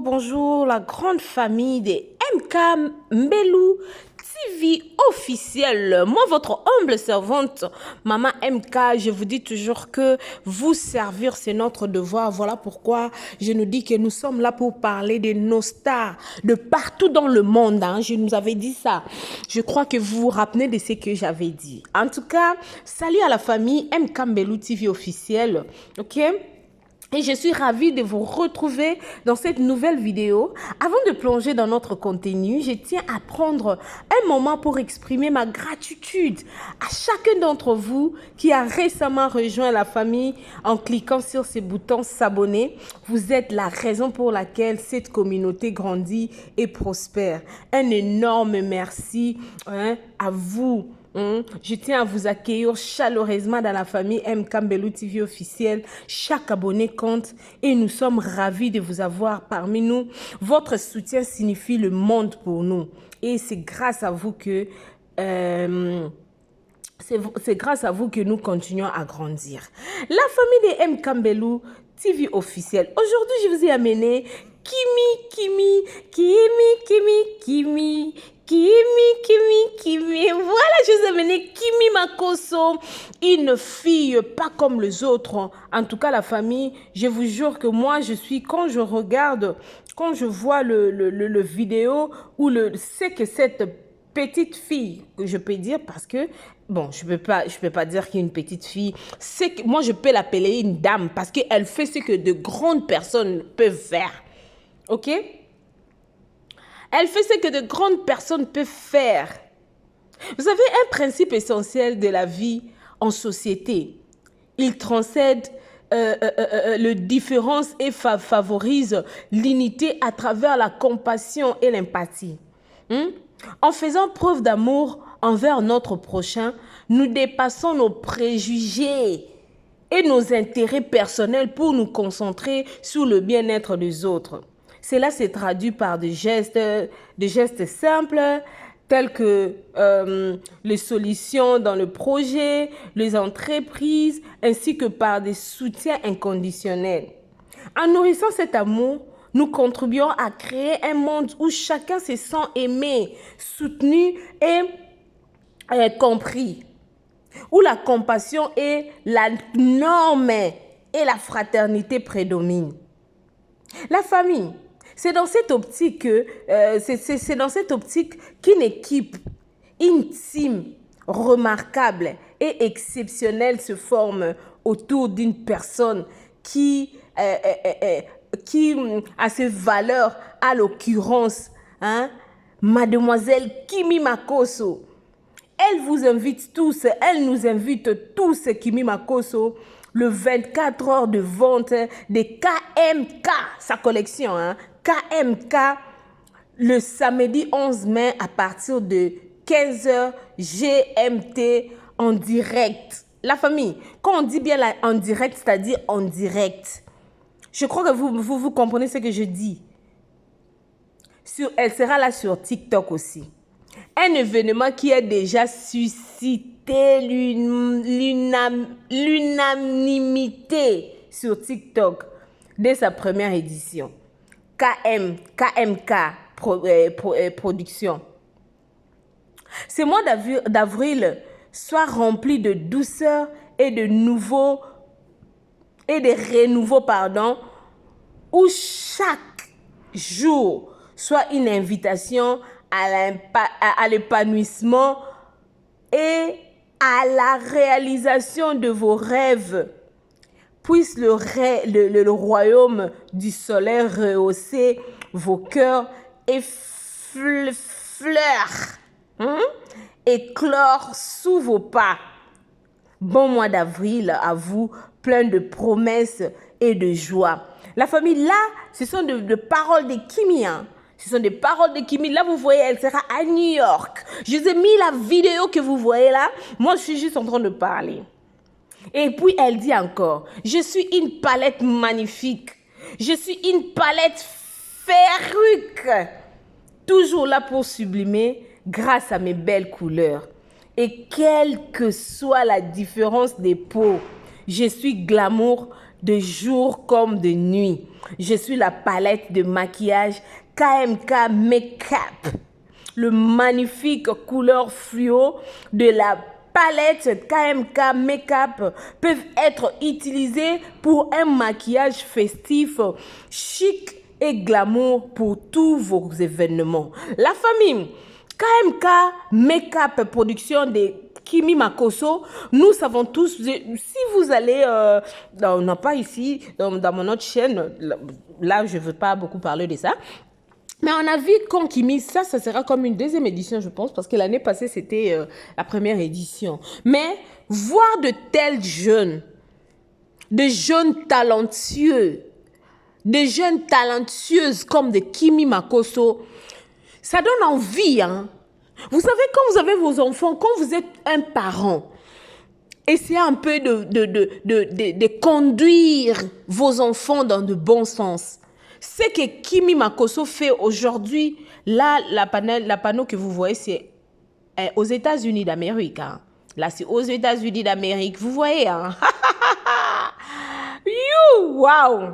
Bonjour, la grande famille des MK Mbelou TV officielle. Moi, votre humble servante, Maman MK, je vous dis toujours que vous servir, c'est notre devoir. Voilà pourquoi je nous dis que nous sommes là pour parler de nos stars de partout dans le monde. Je nous avais dit ça. Je crois que vous vous rappelez de ce que j'avais dit. En tout cas, salut à la famille MK Mbelou TV officielle. Ok? Et je suis ravie de vous retrouver dans cette nouvelle vidéo. Avant de plonger dans notre contenu, je tiens à prendre un moment pour exprimer ma gratitude à chacun d'entre vous qui a récemment rejoint la famille en cliquant sur ce bouton s'abonner. Vous êtes la raison pour laquelle cette communauté grandit et prospère. Un énorme merci à vous. Je tiens à vous accueillir chaleureusement dans la famille MK Mbelou TV officielle. Chaque abonné compte et nous sommes ravis de vous avoir parmi nous. Votre soutien signifie le monde pour nous. Et c'est grâce à vous que... c'est grâce à vous que nous continuons à grandir. La famille des MK Mbelou TV officielle. Aujourd'hui, je vous ai amené Kimi. Voilà, je vous ai amené Kimi Makosso, une fille pas comme les autres. En tout cas, la famille, je vous jure que moi, quand je regarde, quand je vois le vidéo ou c'est que cette petite fille, que je peux dire parce que, bon, je peux pas dire qu'il y a une petite fille. C'est que moi, je peux l'appeler une dame parce qu'elle fait ce que de grandes personnes peuvent faire. Ok? Elle fait ce que de grandes personnes peuvent faire. Vous savez, un principe essentiel de la vie en société, il transcende les différences et favorise l'unité à travers la compassion et l'empathie. En faisant preuve d'amour envers notre prochain, nous dépassons nos préjugés et nos intérêts personnels pour nous concentrer sur le bien-être des autres. Cela se traduit par des gestes simples tels que les solutions dans le projet, les entreprises, ainsi que par des soutiens inconditionnels. En nourrissant cet amour, nous contribuons à créer un monde où chacun se sent aimé, soutenu et compris, où la compassion est la norme et la fraternité prédominent. La famille, c'est dans cette optique qu'une équipe intime, remarquable et exceptionnelle se forme autour d'une personne qui a ses valeurs, à l'occurrence, Mademoiselle Kimi Makosso. Elle vous invite tous, elle nous invite tous, Kimi Makosso, le 24 heures de vente des KMK, sa collection, KMK, le samedi 11 mai à partir de 15h GMT en direct. La famille, quand on dit bien en direct, c'est-à-dire en direct. Je crois que vous comprenez ce que je dis. Elle sera là sur TikTok aussi. Un événement qui a déjà suscité l'unanimité sur TikTok dès sa première édition. KMK Production. Ce mois d'avril soit rempli de douceur et de renouveau, où chaque jour soit une invitation à l'épanouissement et à la réalisation de vos rêves. Puisse le royaume du soleil rehausser vos cœurs et éclore sous vos pas. Bon mois d'avril à vous, plein de promesses et de joie. La famille, là, ce sont de paroles de Kimi. Ce sont des paroles de Kimi. Là, vous voyez, elle sera à New York. Je vous ai mis la vidéo que vous voyez là. Moi, je suis juste en train de parler. Et puis, elle dit encore, je suis une palette magnifique. Je suis une palette féerique. Toujours là pour sublimer grâce à mes belles couleurs. Et quelle que soit la différence des peaux, je suis glamour de jour comme de nuit. Je suis la palette de maquillage KMK Makeup. Le magnifique couleur fluo de la palette KMK Makeup peuvent être utilisées pour un maquillage festif, chic et glamour pour tous vos événements. La famille KMK Makeup production de Kimi Makosso, nous savons tous, si vous allez, non pas ici, dans mon autre chaîne, là je ne veux pas beaucoup parler de ça, mais on a vu quand Kimi, ça sera comme une deuxième édition, je pense, parce que l'année passée, c'était la première édition. Mais voir de tels jeunes, de jeunes talentueux, de jeunes talentueuses comme de Kimi Makosso, ça donne envie, hein. Vous savez, quand vous avez vos enfants, quand vous êtes un parent, essayez un peu de conduire vos enfants dans de bons sens. Ce que Kimi Makosso fait aujourd'hui, là, la panneau que vous voyez, c'est aux États-Unis d'Amérique. Hein. Là, c'est aux États-Unis d'Amérique. Vous voyez, hein? Wow!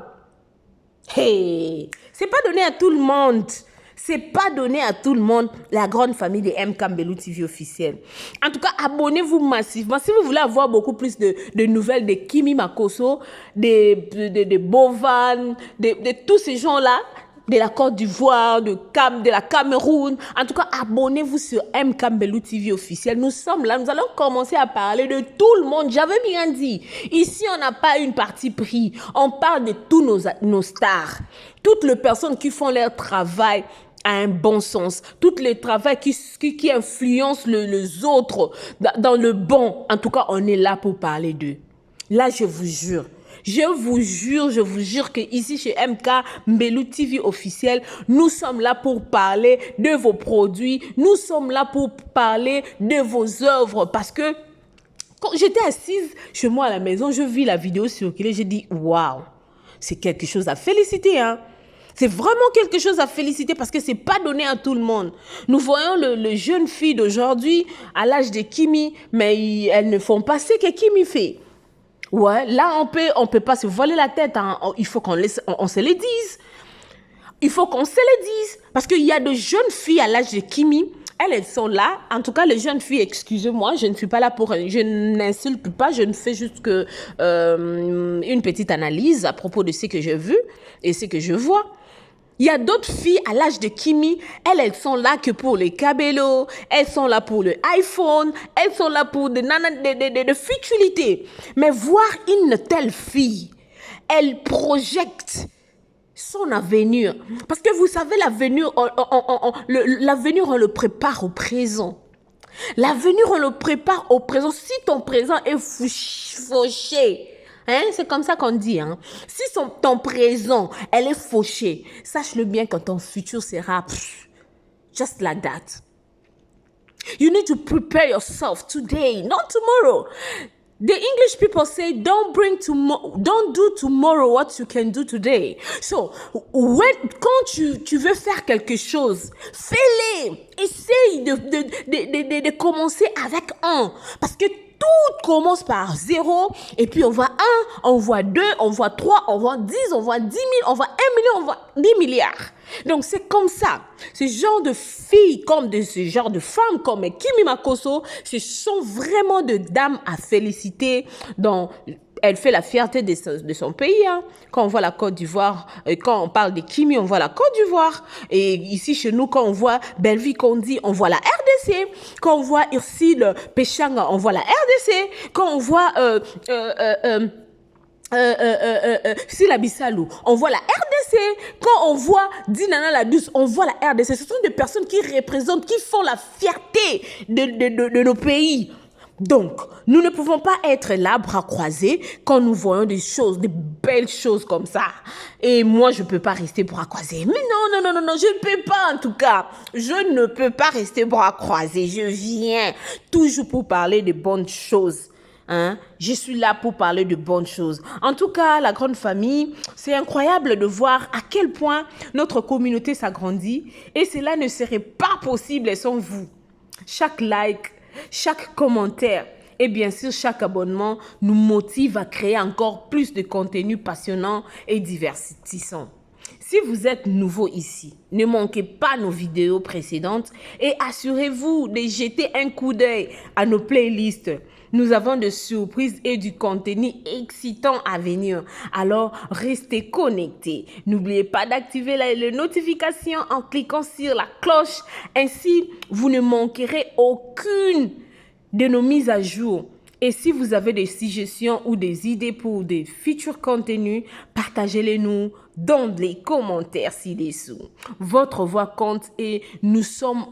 Hey! C'est pas donné à tout le monde. C'est pas donné à tout le monde, la grande famille de M. Kambelou TV officiel. En tout cas, abonnez-vous massivement. Si vous voulez avoir beaucoup plus de nouvelles de Kimi Makosso, de Bovan, de tous ces gens-là, de la Côte d'Ivoire, de la Cameroun. En tout cas, abonnez-vous sur M. Kambelou TV officiel. Nous sommes là, nous allons commencer à parler de tout le monde. J'avais bien dit, ici, on n'a pas une partie pris. On parle de tous nos stars. Toutes les personnes qui font leur travail à un bon sens. Toutes les travaux qui influencent les autres dans le bon. En tout cas, on est là pour parler d'eux. Là, je vous jure que ici chez MK Mbelou TV officiel, nous sommes là pour parler de vos produits. Nous sommes là pour parler de vos œuvres. Parce que quand j'étais assise chez moi à la maison, je vis la vidéo circuler. J'ai dit, waouh, c'est quelque chose à féliciter, hein. C'est vraiment quelque chose à féliciter parce que c'est pas donné à tout le monde. Nous voyons le jeune fille d'aujourd'hui à l'âge de Kimi, mais elles ne font pas ce que Kimi fait. Ouais, là on peut pas se voiler la tête. Hein. Il faut qu'on se le dise. Il faut qu'on se le dise parce qu'il y a de jeunes filles à l'âge de Kimi. Elles sont là. En tout cas, les jeunes filles, excusez-moi, je ne suis pas là pour... Je n'insulte pas, je ne fais juste que une petite analyse à propos de ce que j'ai vu et ce que je vois. Il y a d'autres filles à l'âge de Kimi, elles sont là que pour les cabellos, elles sont là pour le iPhone, elles sont là pour des futilités. Mais voir une telle fille, elle projette son avenir. Parce que vous savez, l'avenir, on le prépare au présent. L'avenir, on le prépare au présent. Si ton présent est fauché, hein, c'est comme ça qu'on dit. Hein. Si ton présent, elle est fauchée, sache-le bien que ton futur sera just like that. You need to prepare yourself today, not tomorrow. The English people say, don't do tomorrow what you can do today. So, quand tu veux faire quelque chose, fais-le. Essaye de commencer avec un. Parce que tout commence par 0, et puis on voit 1, on voit 2, on voit 3, on voit 10, on voit 10 000, on voit 1 million, on voit 10 milliards. Donc c'est comme ça. Ce genre de filles, comme ce genre de femmes comme Kimi Makosso, ce sont vraiment de dames à féliciter. Donc, elle fait la fierté de son pays. Hein. Quand on voit la Côte d'Ivoire, quand on parle de Kimi, on voit la Côte d'Ivoire. Et ici, chez nous, quand on voit Belleville Kondi, on voit la RDC. Quand on voit Ursile Péchanga, on voit la RDC. Quand on voit Sila Bissalou, on voit la RDC. Quand on voit Dinana Ladouce, on voit la RDC. Ce sont des personnes qui représentent, qui font la fierté de nos pays. Donc, nous ne pouvons pas être là, bras croisés, quand nous voyons des belles choses comme ça. Et moi, je ne peux pas rester bras croisés. Mais non, je ne peux pas en tout cas. Je ne peux pas rester bras croisés. Je viens toujours pour parler de bonnes choses. Hein? Je suis là pour parler de bonnes choses. En tout cas, la grande famille, c'est incroyable de voir à quel point notre communauté s'agrandit. Et cela ne serait pas possible sans vous. Chaque like, chaque commentaire, Et bien sûr, chaque abonnement nous motive à créer encore plus de contenu passionnant et divertissant. Si vous êtes nouveau ici, ne manquez pas nos vidéos précédentes et assurez-vous de jeter un coup d'œil à nos playlists. Nous avons de surprises et du contenu excitant à venir. Alors, restez connectés. N'oubliez pas d'activer les notifications en cliquant sur la cloche. Ainsi, vous ne manquerez aucune de nos mises à jour. Et si vous avez des suggestions ou des idées pour des futurs contenus, partagez-les nous dans les commentaires ci-dessous. Votre voix compte et nous sommes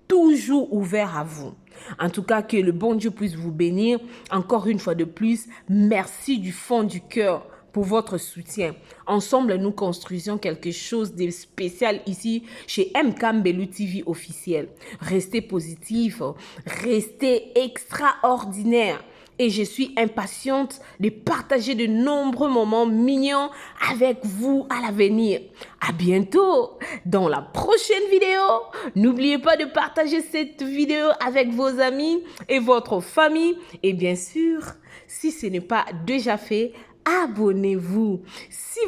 toujours ouverts à vous. En tout cas, que le bon Dieu puisse vous bénir. Encore une fois de plus, merci du fond du cœur pour votre soutien. Ensemble, nous construisons quelque chose de spécial ici chez MK Mbelu TV officiel. Restez positifs, restez extraordinaires. Et je suis impatiente de partager de nombreux moments mignons avec vous à l'avenir. À bientôt dans la prochaine vidéo. N'oubliez pas de partager cette vidéo avec vos amis et votre famille. Et bien sûr, si ce n'est pas déjà fait, abonnez-vous. Si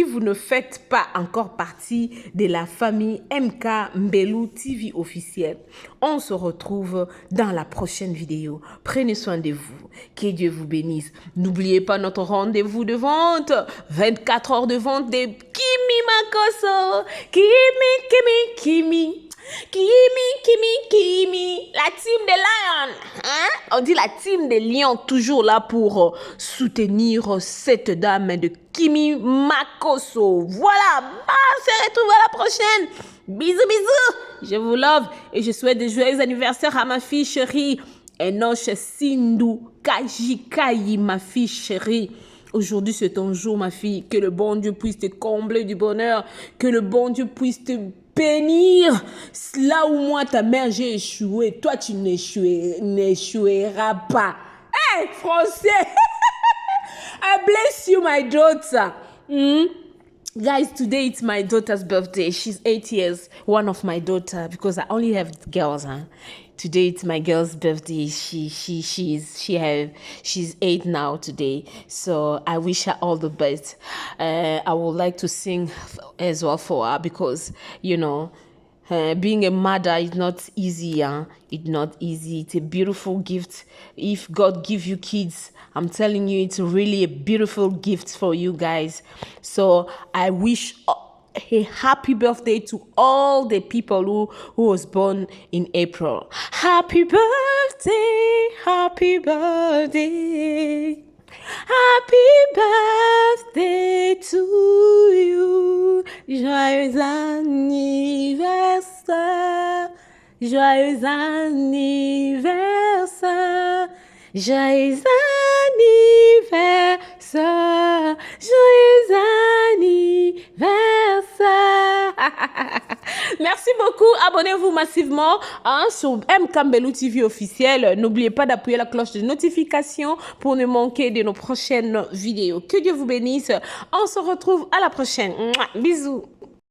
vous ne faites pas encore partie de la famille MK Mbelu TV officielle, on se retrouve dans la prochaine vidéo. Prenez soin de vous. Que Dieu vous bénisse. N'oubliez pas notre rendez-vous de vente. 24 heures de vente de Kimi Makosso. Kimi. La team des lions. Hein? On dit la team des lions, toujours là pour soutenir cette dame de Kimi Makosso. Voilà, on se retrouve à la prochaine. Bisous. Je vous love et je souhaite de joyeux anniversaire à ma fille chérie. Enoch Sindou Kajikayi, ma fille chérie. Aujourd'hui, c'est ton jour, ma fille. Que le bon Dieu puisse te combler du bonheur. Que le bon Dieu puisse te bénir. Là où moi, ta mère, j'ai échoué. Toi, tu n'échoueras pas. Hey, français! I bless you, my daughter. Guys, today it's my daughter's birthday. She's 8 years. One of my daughter, because I only have girls, huh? Today it's my girl's birthday. She's 8 now today. So I wish her all the best. I would like to sing as well for her because, you know, being a mother is not easy. It's not easy. It's a beautiful gift. If God give you kids, I'm telling you, it's really a beautiful gift for you guys. So I wish a happy birthday to all the people who was born in April. Happy birthday, happy birthday. Happy birthday to you. Joyeux anniversaire. Joyeux anniversaire. Joyeux anniversaire. Joyeux anniversaire. Merci beaucoup. Abonnez-vous massivement sur MK Mbelu TV officiel. N'oubliez pas d'appuyer la cloche de notification pour ne manquer de nos prochaines vidéos. Que Dieu vous bénisse. On se retrouve à la prochaine. Bisous.